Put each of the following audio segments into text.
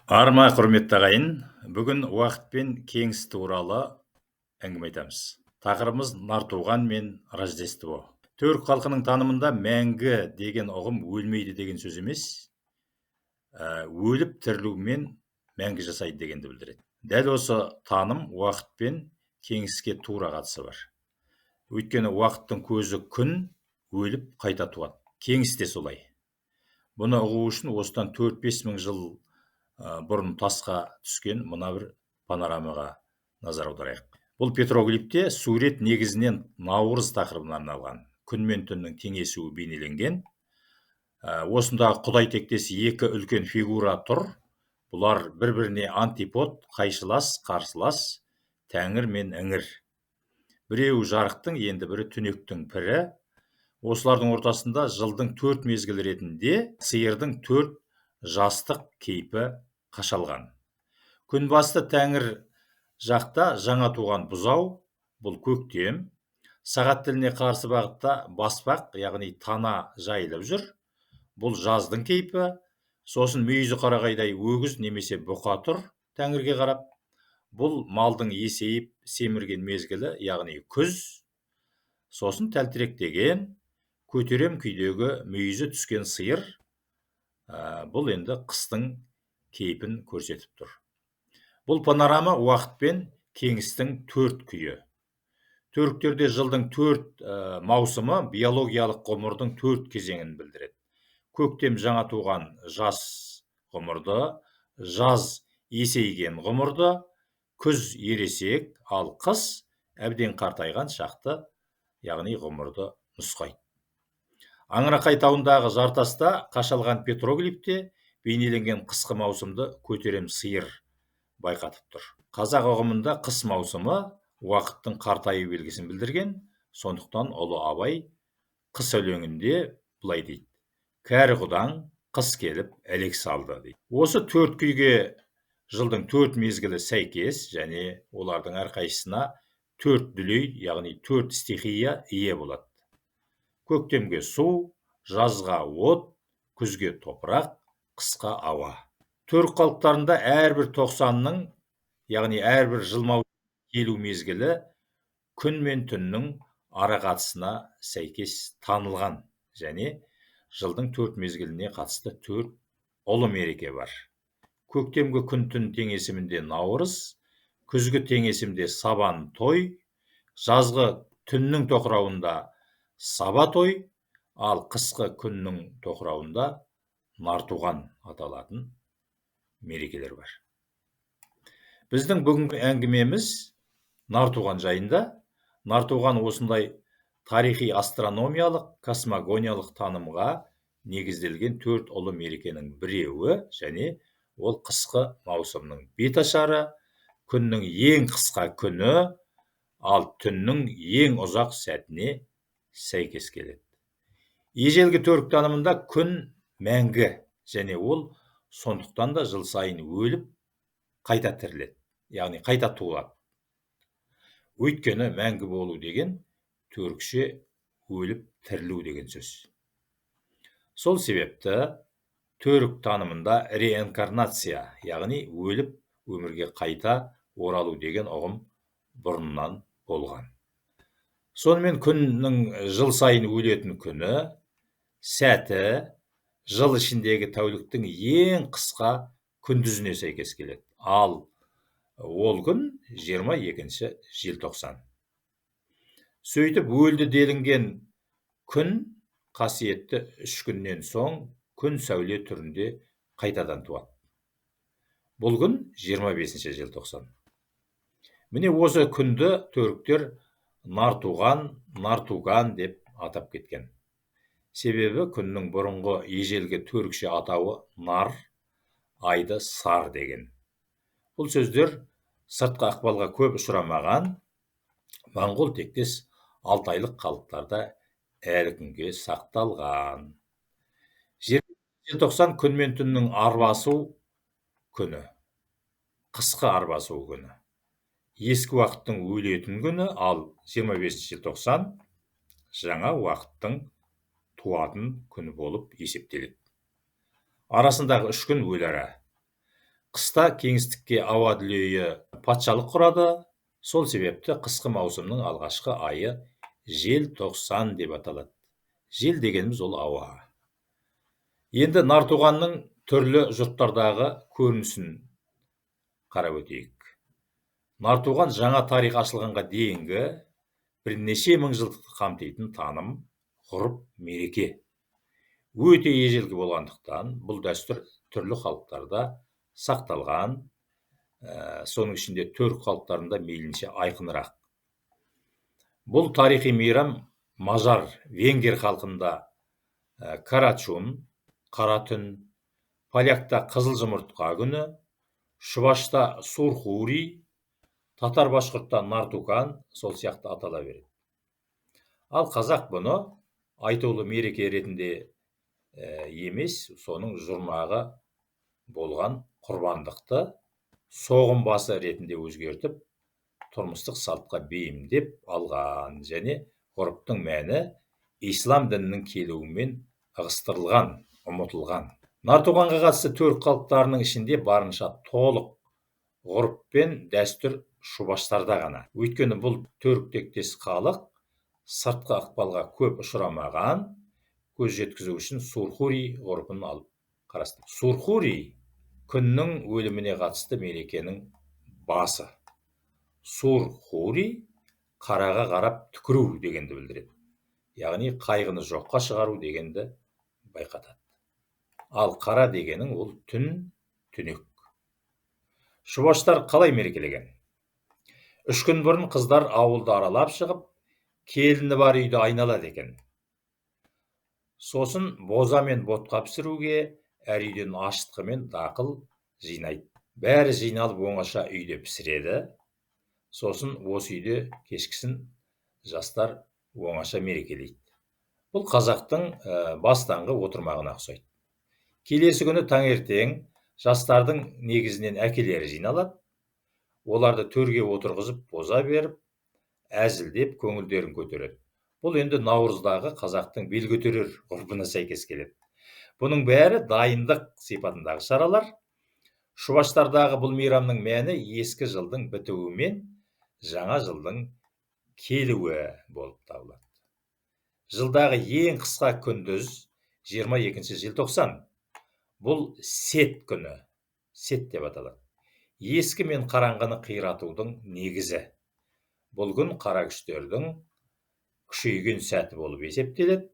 Арма құрметті ағайын, бүгін уақыт пен кеңіс туралы әңгіме айтамыз. Тақырыбымыз Нартуған мен Рождество. Түрік халқының танымында мәңгі деген ұғым өлмейді деген сөз емес, өліп тірілумен мәңгі жасайды дегенді білдіреді. Дәл осы таным уақыт пен кеңіске тура қатысы бар. Өйткені уақыттың көзі күн, өліп қайта туады. Кеңіс те солай. Бұны ұғу үшін осыдан 4-5 мың жыл бұрын тасқа түскен мына бір панорамаға назар аударайық. Бұл петроглифте сурет негізінен наурыз тақырыбына арналған. Күн мен түннің теңесуі бейнеленген. Осындағы құдай тектес екі үлкен фигура тұр. Бұлар бір-біріне антипод, қайшылас, қарсылас, тәңір мен іңір. Біреуі жарықтың, енді бірі түнектің пірі. Осылардың ортасында жылдың 4 мезгіл ретінде сиырдың 4 жастық кейпі қашалған. Күнбасты тәңір жақта жаңа туған бұзау, бұл көктем. Сағат тіліне қарсы бағытта баспақ, яғни тана жайылып жүр. Бұл жаздың кейпі. Сосын мүйізі қарағайдай өгіз немесе бұқа тұр тәңірге қарап. Бұл малдың есейіп семірген мезгілі, яғни күз. Сосын тәлтіректеген, көтерем күйдегі мүйізі түскен сиыр. Бұл енді қыстың кейпін көрсетіп тұр. Бұл панорама уақыт пен кеңістің 4 күйі. Түріктерде жылдың 4 маусымы биологиялық ғұмырдың 4 кезеңін білдіреді. Көктем жаңа туған жас ғұмырды, жаз есейген ғұмырды, күз ересек, ал қыс әбден қартайған шақты, яғни ғұмырды нұсқайды. Аңырақай тауындағы жартаста қашалған петроглифте бейнеленген қысқы маусымды көтерем сиыр байқатып тұр. Қазақ ұғымында қыс маусымы уақыттың қартаю белгісін білдірген, сондықтан ұлы Абай қыс өлеңінде былай дейді: кәрі құдаң қыс келіп әлек салды дейді. Осы 4 күйге жылдың 4 мезгілі сәйкес, және олардың әрқайсысына 4 дүлей, яғни 4 стихия ие болады. Көктемге су, жазға от, күзге топырақ, қысқа ауа. Түрік халықтарында әрбір 90-ның, яғни әрбір жылмау келу мезгілі күн мен түннің арақатысына сәйкес танылған, және жылдың 4 мезгіліне қатысты 4 ұлы мереке бар. Көктемгі күн-түн теңесімінде наурыз, күзгі теңесімде сабан той, жазғы түннің тоқырауында саба той, ал қысқы күннің тоқырауында Нартуған аталатын мерекелер бар. Біздің бүгінгі әңгімеміз Нартуған жайында. Нартуған осындай тарихи астрономиялық, космогониялық танымға негізделген 4 ұлы мерекенің біреуі, және ол қысқы маусымның беташары, күннің ең қысқа күні, ал түннің ең ұзақ сәтіне сәйкес келеді. Ежелгі түрік танымында күн мәңгі, және ол сондықтан да жыл сайын өліп қайта тіріледі, яғни қайта туылады. Өйткені мәңгі болу деген түрікше өліп тірілу деген сөз. Сол себепті түрік танымында реинкарнация, яғни өліп өмірге қайта оралу деген ұғым бұрыннан болған. Сонымен күннің жыл сайын өлетін күні, сәті жыл ішіндегі тәуліктің ең қысқа күндізіне сәйкес келеді. Ал ол күн 22 желтоқсан. Сөйтіп өлді делінген күн қасиетті 3 күннен соң күн сәуле түрінде қайтадан туады. Бұл күн 25 желтоқсан. Міне осы күнді түріктер Нартуған деп атап кеткен. Себебі күннің бұрынғы ежелгі түрікше атауы нар, айды сар деген. Бұл сөздер сыртқы ықпалға көп ұшырамаған моңғол тектес алтайлық халықтарда әлі күнге сақталған. Желтоқсан күн мен түннің арбасу күні, қысқы арбасу күні. Ескі уақыттың өлетін күні, ал 25 желтоқсан жаңа уақыттың туатын күні болып есептеледі. Арасындағы 3 күн өлара. қыста кеңістікке ауа дүлейі патшалық құрады. Сол себепті қысқы маусымның алғашқы айы желтоқсан деп аталады. Жел дегеніміз ол ауа. Енді нартуғанның түрлі жұрттардағы көрінісін қарап өтейік. Нартуған жаңа тарих ашылғанға дейінгі бірнеше мың жылдықты қамтитын таным, ғұрып, мереке. Өте ежелгі болғандықтан бұл дәстүр түрлі халықтарда сақталған, соның ішінде түрік халықтарында мейлінше айқынырақ. Бұл тарихи мейрам мажар, венгер халқында карачун, қара түн, полякта қызыл жұмыртқа күні, шұбашта сурхури, татар башқұртта нартуган, сол сияқты атала береді. Ал қазақ бұны айтулы мереке ретінде емес, соның жұрнағы болған құрбандықты соғым басы ретінде өзгертіп, тұрмыстық салтқа бейімдеп алған және ғұрыптың мәні ислам дінінің келуімен ығыстырылған, ұмытылған. Нартуғанға қатысты түрік халықтарының ішінде барынша толық ғұрып пен дәстүр шубаштарда ғана. Өйткені бұл түрік тектес халық сыртқы ықпалға көп ұшырамаған, көз жеткізу үшін сурхури ғұрпын алып қарасты. Сурхури күннің өліміне қатысты мерекенің басы. Сурхури қараға қарап түкіру дегенді білдіреді. Яғни қайғыны жоққа шығару дегенді байқатады. Ал қара дегенің ол түн, түнек. Шубаштар қалай мерекелеген? 3 күн бұрын қыздар ауылды аралап шығып, келіні бар үйді айналады екен. Сосын боза мен ботқа пісіруге әр үйден ашытқы мен дақыл жинайды. Бәрі жиналып оңаша үйде пісіреді. Сосын осы үйде кешкісін жастар оңаша мерекелейді. Бұл қазақтың бастаңғы отырмағына ұқсайды. Келесі күні таңертең жастардың негізінен әкелері жиналады. Оларды төрге отырғызып, боза беріп, әзілдеп көңілдерін көтереді. Бұл енді Наурыздағы қазақтың бел көтерер ғұрпына сәйкес келеді. Бұның бәрі дайындық сипатындағы шаралар. Шубаштардағы бұл мейрамның мәні ескі жылдың бітуі мен жаңа жылдың келуі болып табылады. Жылдағы ең қысқа күндіз 22 желтоқсан. Бұл сет күні, сет деп аталады. Ескі мен қараңғыны қиратудың негізі. Бұл күн қара күштердің күшейген сәті болып есептеледі.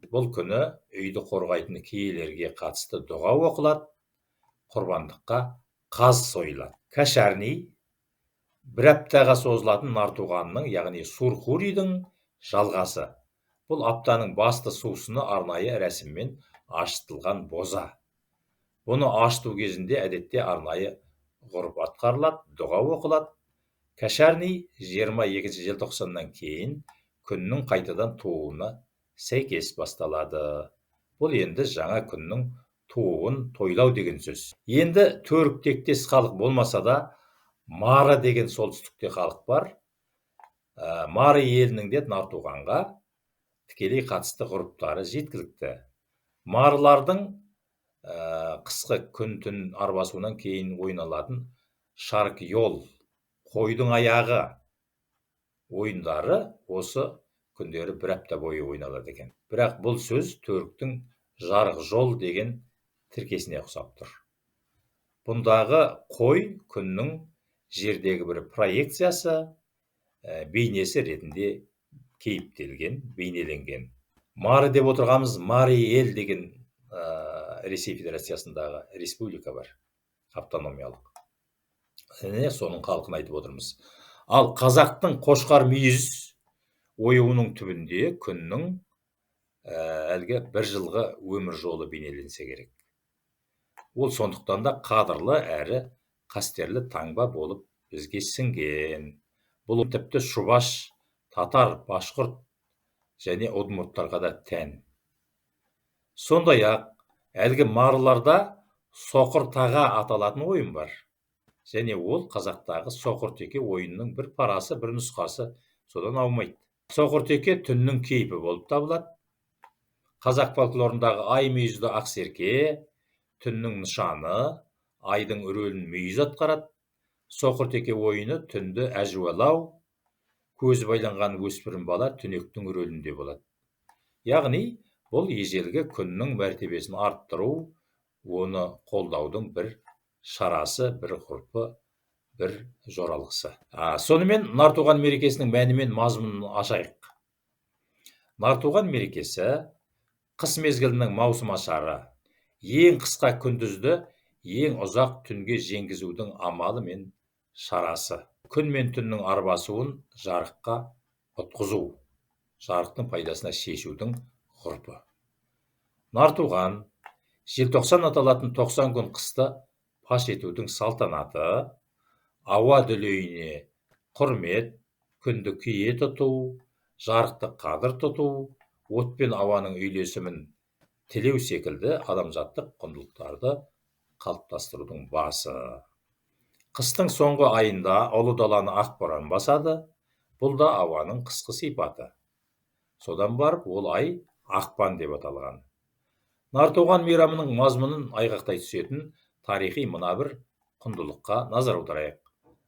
Бұл күні үйді қорғайтын киелерге қатысты дұға оқылады, құрбандыққа қаз сойылады. Кашарни бір аптаға созылатын нартуғанның, яғни сурхуридің жалғасы. Бұл аптаның басты сусыны арнайы рәсіммен ашытылған боза. Бұны ашыту кезінде әдетте арнайы ғұрып атқарылады, дұға оқылады. Кашарни 22 желтоқсаннан кейін күннің қайтадан тууына сәйкес басталады. Бұл енді жаңа күннің тууын тойлау деген сөз. Енді түрік тектес халық болмаса да, Мары деген солтүстікте халық бар. Мары елінің де нартуғанға тікелей қатысты ғұрыптары жеткілікті. Марылардың қысқы күн-түн арбасуынан кейін ойналатын шарк йол, қойдың аяғы ойындары осы күндері бір апта бойы ойналады екен. Бірақ бұл сөз түріктің жарық жол деген тіркесіне ұқсап тұр. Бұндағы қой күннің жердегі бір проекциясы, бейнесі ретінде кейіптелген, бейнеленген. Мары деп отырғанымыз Мары ел деген Ресей Федерациясындағы республика бар, автономиялық. Соның халқын айтып отырмыз. Ал қазақтың қошқар мүйіз оюының түбінде күннің әлгі бір жылғы өмір жолы бейнеленсе керек. Ол сондықтан да қадірлі әрі қастерлі таңба болып бізге сіңген. Бұл тіпті шубаш, татар, башқұрт және удмурттарға да тән. Сондай-ақ әлгі марыларда соқыр таға аталатын ойын бар. Және ол қазақтағы соқыр теке ойынның бір парасы, бір нұсқасы, содан аумайды. Соқыр теке түннің кейпі болып табылады. Қазақ фольклорындағы ай мүйізді ақсерке, түннің нышаны, айдың рөлін мүйіз атқарады. Соқыртеке ойыны түнді әжуалау, көзі байланған өспірім бала түнектің рөлінде болады. Яғни, бұл ежелгі күннің мәртебесін арттыру, оны қолдаудың бір шарасы, бір ғұрпы, бір жоралғысы. Сонымен Нартуған мерекесінің мәні мен мазмұнын ашайық. Нартуған мерекесі қыс мезгілінің маусым ашары, ең қысқа күндізді ең ұзақ түнге жеңгізудің амалы мен шарасы. Күн мен түннің арбасуын жарыққа ұтқызу, жарықтың пайдасына шешудің ғұрпы. Нартуған, желтоқсан аталатын 90 күн қысты паш етудің салтанаты, ауа дүлейіне құрмет, күнді кие тұту, жарықты қадір тұту, от пен ауаның үйлесімін тілеу секілді адамзаттық құндылықтарды қалыптастырудың басы. Қыстың соңғы айында ұлы даланы ақ боран басады, бұл да ауаның қысқы сипаты. Содан барып ол ай ақпан деп аталған. Нартуған мейрамының мазмұнын айғақтай түсетін тарихи мына бір құндылыққа назар аударайық.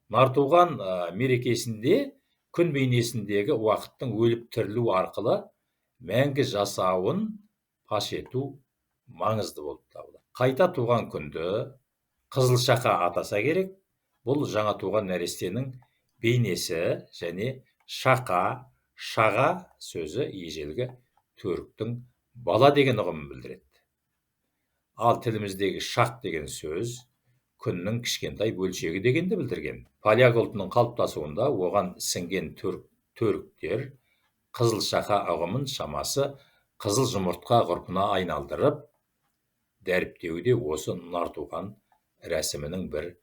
Нартуған мерекесінде күн бейнесіндегі уақыттың өліп тірілу арқылы мәңгі жасауын паш ету маңызды болып табылады. Қайта туған күнді қызылшақа атаса керек. Бұл жаңа туған нәрестенің бейнесі және шақа, шаға сөзі ежелгі түріктің бала деген ұғымын білдіреді. Ал тіліміздегі шақ деген сөз күннің кішкентай бөлшегі дегенді білдірген. Поляк ұлтының қалыптасуында оған сіңген түріктер қызылшақа ұғымын шамасы қызыл жұмыртқа ғұрпына айналдырып, дәріптеуде осы Нартуған рәсімінің бір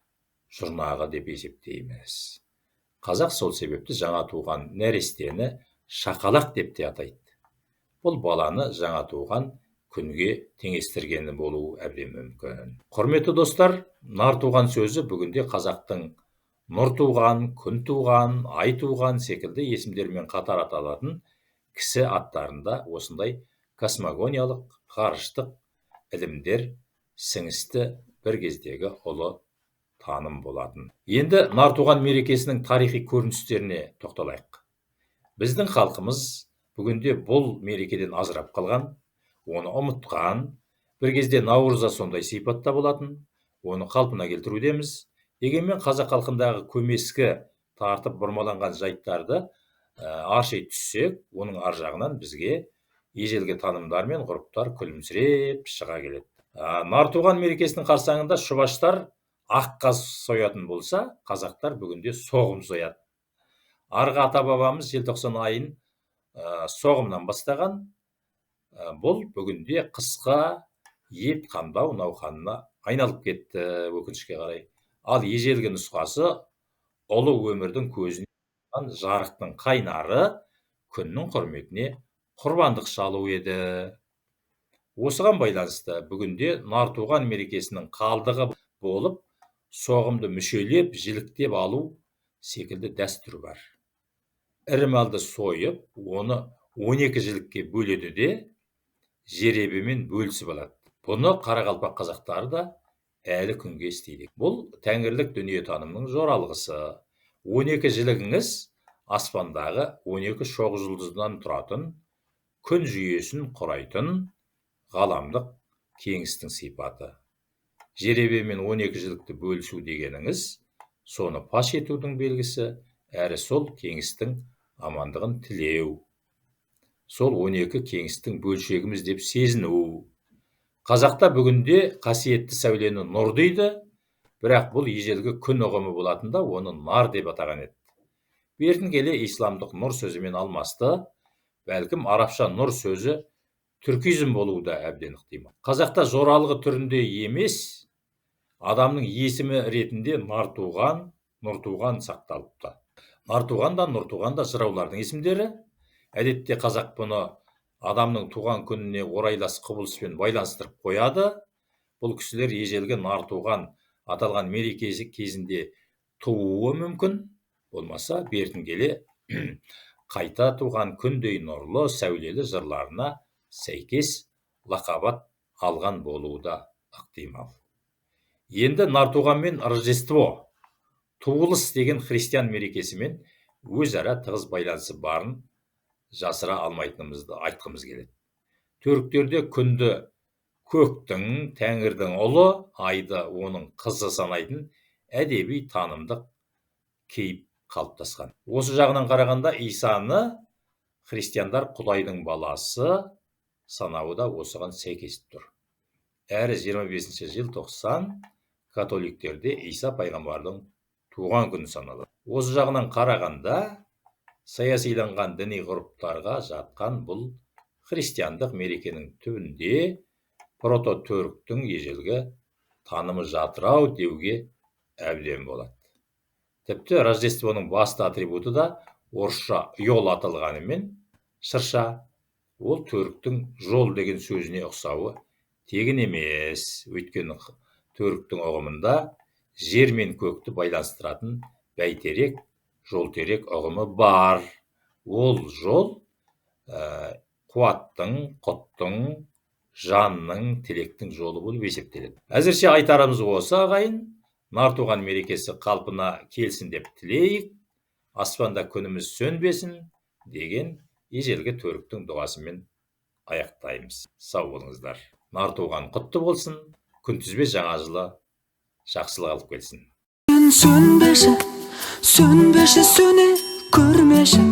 жұрнағы деп есептейміз. Қазақ сол себепті жаңа туған нәрестені шақалақ деп те атайды. Бұл баланы жаңа туған күнге теңестіргені болуы әбден мүмкін. Құрметті достар, Нартуған сөзі бүгінде қазақтың нұр туған, күн туған, ай туған секілді есімдермен қатар аталатын кісі аттарында осындай космогониялық, ғарыштық ілімдер сіңісті бір кездегі ұлы таным болатын. Енді Нартуған мерекесінің тарихи көріністеріне тоқталайық. Біздің халқымыз бүгінде бұл мерекеден ажырап қалған, оны ұмытқан, бір кезде Наурызда сондай сипатта болатын, оны қалпына келтірудеміз. Дегенмен қазақ халқындағы көмескі тартып бұрмаланған жайттарды арши түссек, оның ар жағынан бізге ежелгі танымдар мен ғұрыптар күлімсіреп шыға келеді. Нартуған мерекесінің қарсаңында шұбаштар аққаз соятын болса, қазақтар бүгінде соғым сояды. Арғы ата-бабамыз желтоқсан айын соғымнан бастаған, бұл бүгінде қысқа ет қамдау науқанына айналып кетті, өкінішке қарай. Ал ежелгі нұсқасы ұлы өмірдің көзінен жарықтың қайнары күннің құрметіне құрбандық шалу еді. Осыған байланысты бүгінде Нартуған мерекесінің қалдығы болып, соғымды мүшелеп, жіліктеп алу секілді дәстүр бар. Ірі малды сойып, оны 12 жілікке бөледі де, жеребемен бөлісіп алады. Бұны қарақалпақ қазақтары да әлі күнге істейді. Бұл тәңірлік дүниетанымның жоралғысы. 12 жілігіңіз аспандағы 12 шоқ жұлдыздан тұратын, күн жүйесін құрайтын ғаламдық кеңістің сипаты. Жеребемен 12 жілікті бөлісу дегеніңіз, соны паш етудің белгісі, әрі сол кеңістің амандығын тілеу. Сол 12 кеңістің бөлшегіміз деп сезіну. Қазақта бүгінде қасиетті сәулені нұр дейді, бірақ бұл ежелгі күн ұғымы болатында оны нар деп атаған еді. Бертін келе исламдық нұр сөзімен алмасты, бәлкім арабша нұр сөзі түркизм болуы да әбден ықтимал. Қазақта жоралғы түрінде емес, адамның есімі ретінде Нартуған, Нұртуған сақталыпты. Нартуған да, Нұртуған да жыраулардың есімдері. Әдетте қазақ бұны адамның туған күніне орайлас құбылыспен байланыстырып қояды. Бұл кісілер ежелгі Нартуған аталған мерекесі кезінде тууы мүмкін, болмаса бертін келе қайта туған күндей нұрлы сәулелі жырларына сәйкес лақабат алған болуы да ықтимал. Енді Нартуған мен Рождество, туылыс деген христиан мерекесімен өзара тығыз байланысы барын жасыра алмайтынымызды айтқымыз келеді. Түріктерде күнді көктің, тәңірдің ұлы, айды оның қызы санайтын әдеби танымдық кейіп қалыптасқан. Осы жағынан қарағанда Исаны христиандар Құдайдың баласы санауы да осыған сәйкес тұр. Әрі 25 желтоқсан католиктерде Иса пайғамбардың туған күні саналады. Осы жағынан қарағанда саясиланған діни ғұрыптарға жатқан бұл христиандық мерекенің түбінде прототөріктің ежелгі танымы жатыр-ау деуге әбден болады. Тіпті Рождествоның басты атрибуты да орысша йол аталғанымен шырша, ол түріктің жол деген сөзіне ұқсауы тегін емес. Өйткені түріктің ұғымында жер мен көкті байланыстыратын бәйтерек, жолтерек ұғымы бар. Ол жол қуаттың, құттың, жанның, тілектің жолы болып есептеледі. Әзірше айтарымыз осы, ағайын. Нартуған мерекесі қалпына келсін деп тілейік, аспанда күніміз сөнбесін деген ежелгі түріктің дұғасымен аяқтаймыз. Сау болыңыздар. Нартуған құтты болсын, күнтізбе жаңа жылы жақсылық алып келсін. Сөнбеші, сөнбеші, сөне көрмеші,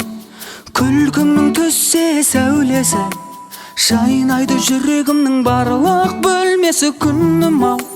күлкіңнің түссе сәулесі, жайнайды жүрегімнің барлық бөлмесі күнім ау.